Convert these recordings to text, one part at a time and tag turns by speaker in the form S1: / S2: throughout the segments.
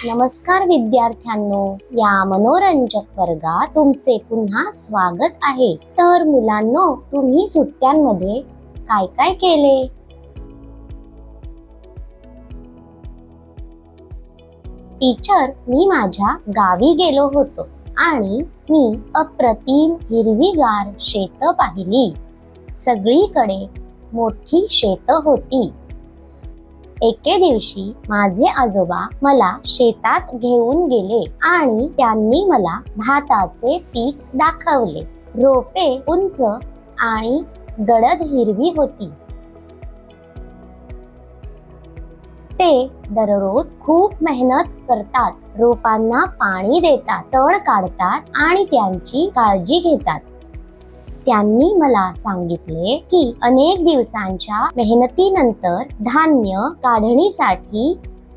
S1: नमस्कार विद्यार्थ्यांनो, या मनोरंजक वर्गात तुमचे पुन्हा स्वागत आहे। तर मुलांनो, तुम्ही सुट्ट्यांमध्ये काय काय केले? टीचर, मी माझ्या गावी गेलो होतो आणि मी अप्रतिम हिरवीगार शेतं पाहिली। सगळीकडे मोठी शेतं होती। एके दिवशी माझे आजोबा मला शेतात घेऊन गेले आणि त्यांनी मला भाताचे पीक दाखवले। रोपे उंच आणि गडद हिरवी होती। ते दररोज खूप मेहनत करतात, रोपांना पाणी देतात, तण काढतात आणि त्यांची काळजी घेतात। त्यांनी मला सांगितले की अनेक दिवसांच्या मेहनतीनंतर धान्य काढणीसाठी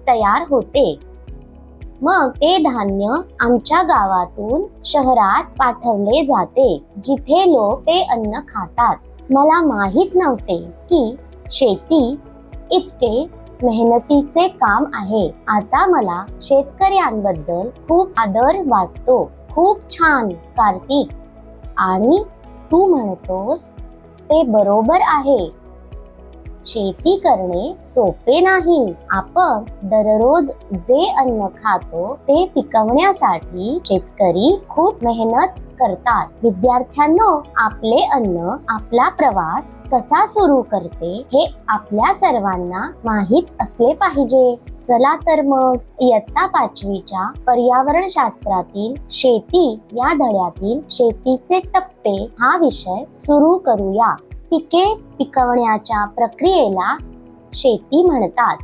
S1: तयार होते। मग ते धान्य आमच्या गावातून शहरात पाठवले जाते, जिथे लोक ते अन्न खातात। मला माहित नव्हते की शेती इतके मेहनतीचे काम आहे। आता मला शेतकऱ्यांबद्दल खूप आदर वाटतो। खूप छान कार्तिक, आणि तू म्हणतोस ते बरोबर आहे। शेती करणे सोपे नाही। आपण दररोज जे अन्न खातो ते पिकवण्यासाठी शेतकरी खूप मेहनत करतात। विद्यार्थ्यांनो, आपले अन्न आपला प्रवास कसा सुरू करते हे आपल्या सर्वांना माहित असले पाहिजे। चला तर मग इयत्ता 5वीच्या पर्यावरण शास्त्रातील शेती या धड्यातील शेतीचे टप्पे हा विषय सुरू करूया। पिके पिकवण्याच्या प्रक्रियेला शेती म्हणतात।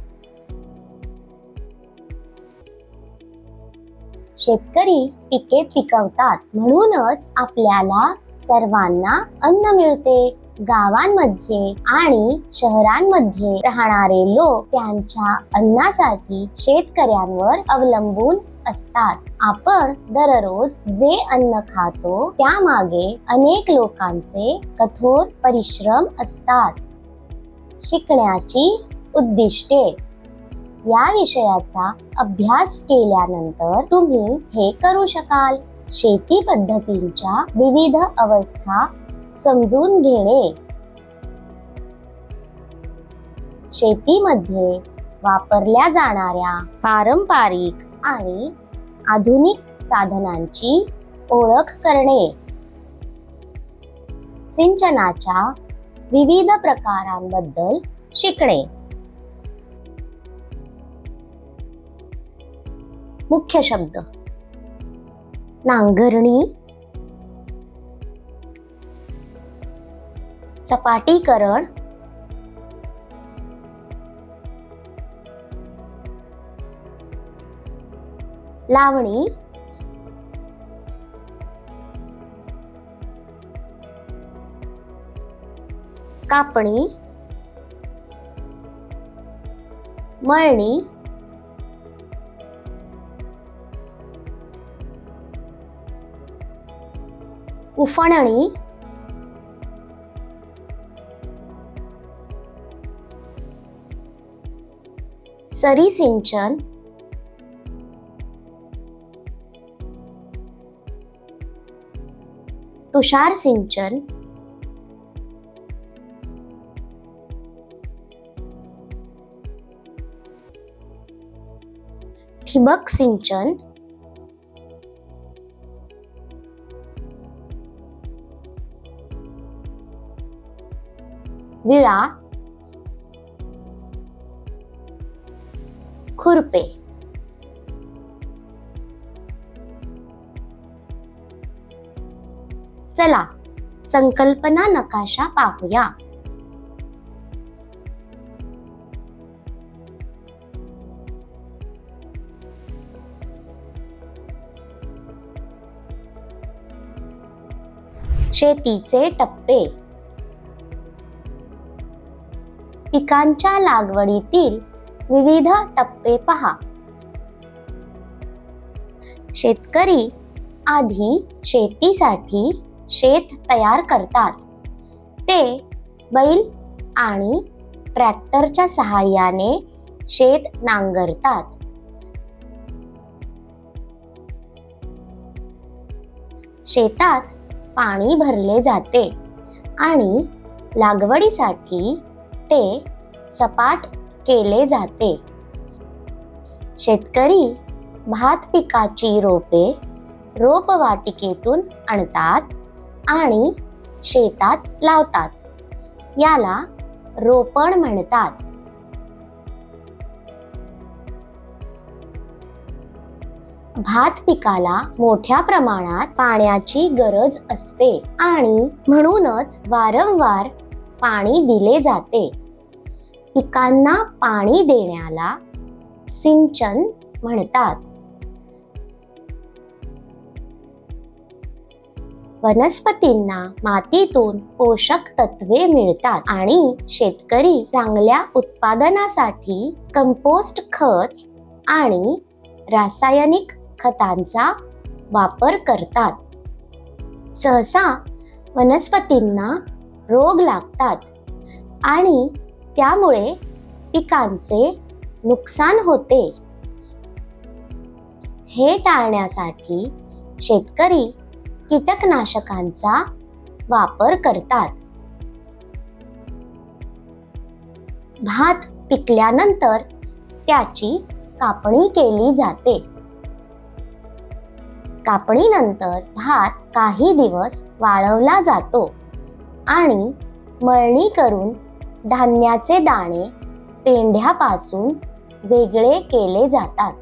S1: शेतकरी पिके पिकवतात, म्हणूनच आपल्याला सर्वांना अन्न मिळते। गावांमध्ये आणि शहरांमध्ये राहणारे लोक त्यांच्या अन्नासाठी शेतकऱ्यांवर अवलंबून असतात। आपण दररोज जे अन्न खातो त्यामागे अनेक लोकांचे कठोर परिश्रम असतात। शिकण्याची उद्दिष्टे या विषयाचा अभ्यास केल्यानंतर तुम्ही हे करू शकाल। शेती पद्धतींच्या विविध अवस्था समजून घेणे। शेतीमध्ये वापरल्या जाणाऱ्या पारंपरिक आणि आधुनिक साधनांची ओळख करणे। सिंचनाच्या विविध प्रकारांबद्दल शिकणे। मुख्य शब्द: नांगरणी, सपाटीकरण, लावणी, कापणी, मळणी, उफणणी, सरी सिंचन, तुषार सिंचन, ठिबक सिंचन, विळा, खुरपे। चला संकल्पना नकाशा पाहूया। शेतीचे टप्पे: पिकांच्या लागवडीतील विविध टप्पे पहा। शेतकरी आधी शेतीसाठी शेत तयार करतात। ते बैल आणि ट्रॅक्टरच्या सहाय्याने शेत नांगरतात। शेतात पाणी भरले जाते आणि लागवडीसाठी ते सपाट केले जाते. शेतकरी भात पिकाची रोपे रोपवाटिकेतून आणतात आणि शेतात लावतात. याला रोपण म्हणतात. भात पिकाला मोठ्या प्रमाणात पाण्याची गरज असते आणि म्हणूनच वारंवार पाणी दिले जाते. पिकांना पाणी देण्याला सिंचन म्हणतात. वनस्पतींना मातीतून पोषक तत्वे मिळतात आणि शेतकरी चांगल्या उत्पादनासाठी कंपोस्ट खत आणि रासायनिक खतांचा वापर करतात. सहसा वनस्पतींना रोग लागतात आणि त्यामुळे पिकांचे नुकसान होते. हे टाळण्यासाठी शेतकरी कीटकनाशकांचा वापर करतात. भात पिकल्यानंतर त्याची कापणी केली जाते. कापणीनंतर भात काही दिवस वाळवला जातो आणि मळणी करून धान्याचे दाणे पेंढ्यापासून वेगळे केले जातात.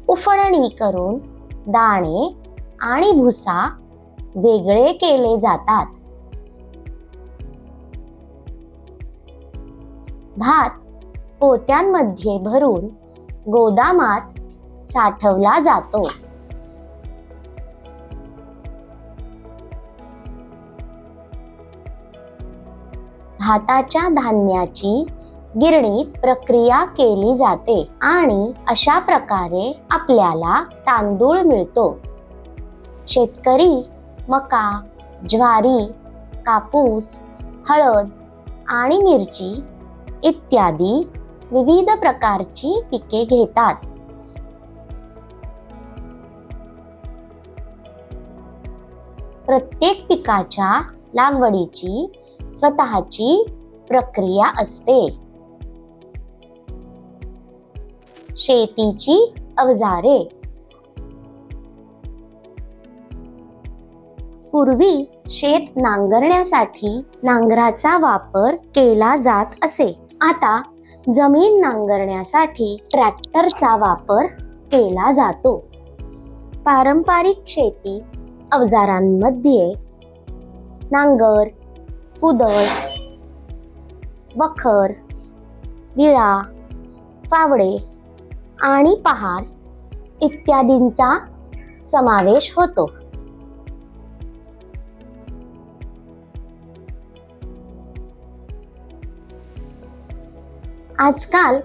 S1: उफणणी करून दाणे आणि भुसा वेगळे केले जातात. भात पोत्यांमध्ये भरून गोदामात साठवला जातो. भाताच्या धान्याची गिरणीत प्रक्रिया केली जाते आणि अशा प्रकारे आपल्याला तांदूळ मिळतो. शेतकरी मका, ज्वारी, कापूस, हळद आणि मिरची इत्यादी विविध प्रकारची पिके घेतात. प्रत्येक पिकाच्या लागवडीची स्वतःची प्रक्रिया असते. शेतीची अवजारे. पूर्वी शेत नांगरण्यासाठी नांगराचा वापर केला जात असे. आता जमीन नांगरण्यासाठी ट्रॅक्टरचा वापर केला जातो. पारंपरिक शेती अवजारांमध्ये नांगर, कुदळ, वखर, विळा, फावडे आणि पहार इत्यादींचा समावेश होतो. आजकाल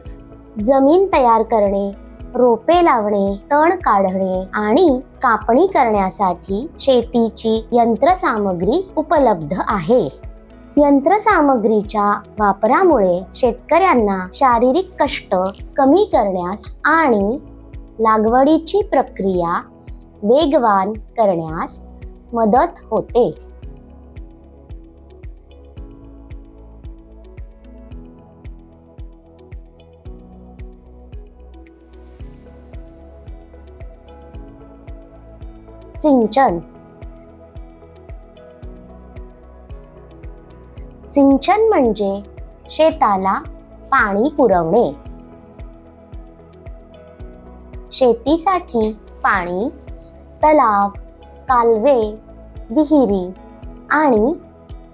S1: जमीन तयार करणे, रोपे लावणे, तण काढणे आणि कापणी करण्यासाठी शेतीची यंत्रसामग्री उपलब्ध आहे. यंत्रसामग्रीच्या वापरामुळे शेतकऱ्यांना शारीरिक कष्ट कमी करण्यास आणि लागवडीची प्रक्रिया वेगवान करण्यास मदत होते. सिंचन. सिंचन म्हणजे शेताला पाणी पुरवणे. शेतीसाठी पाणी तलाव, कालवे, विहिरी आणि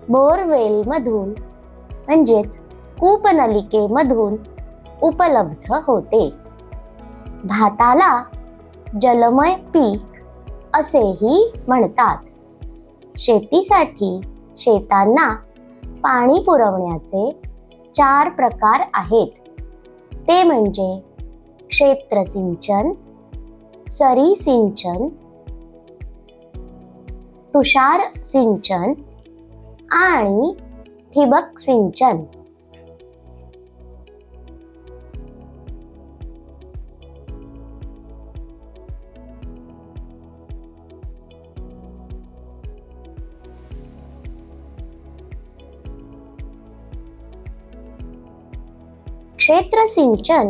S1: बोरवेलमधून म्हणजेच कूपनलिकेमधून उपलब्ध होते. भाताला जलमय पीक असेही म्हणतात. शेतीसाठी शेतांना पाणी पुरवण्याचे 4 प्रकार आहेत. ते म्हणजे क्षेत्र सिंचन, सरी सिंचन, तुषार सिंचन आणि ठिबक सिंचन. क्षेत्र सिंचन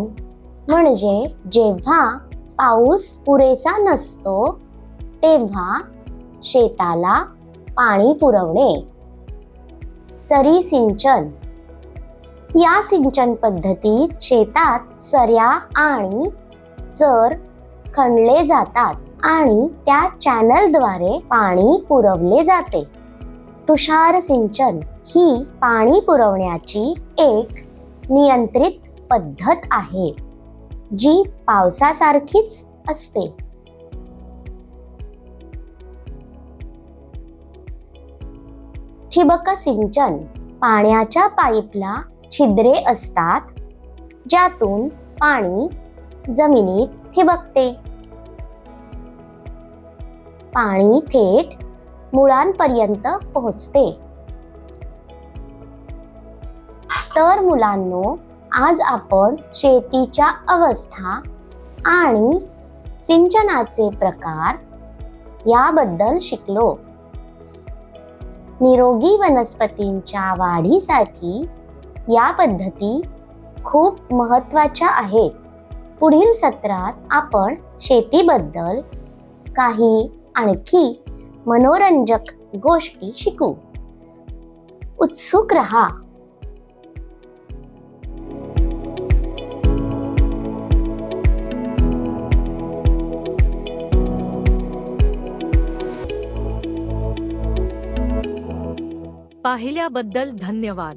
S1: म्हणजे जेव्हा पाऊस पुरेसा नसतो तेव्हा शेताला पाणी पुरवणे. सरी सिंचन, या सिंचन पद्धतीत शेतात सऱ्या आणि चर खणले जातात आणि त्या चॅनलद्वारे पाणी पुरवले जाते. तुषार सिंचन ही पाणी पुरवण्याची एक नियंत्रित पद्धत आहे जी पावसासारखीच असते. ठिबक सिंचन, पाण्याच्या पाईपला छिद्रे असतात ज्यातून पाणी जमिनीत ठिबकते. पाणी थेट मुळांपर्यंत पोहोचते. तर मुलांनो, आज आपण शेतीच्या अवस्था आणि सिंचनाचे प्रकार याबद्दल शिकलो. निरोगी वनस्पतींच्या वाढीसाठी या पद्धती खूप महत्त्वाच्या आहेत. पुढील सत्रात आपण शेतीबद्दल काही आणखी मनोरंजक गोष्टी शिकू. उत्सुक रहा.
S2: पाहिल्याबद्दल धन्यवाद.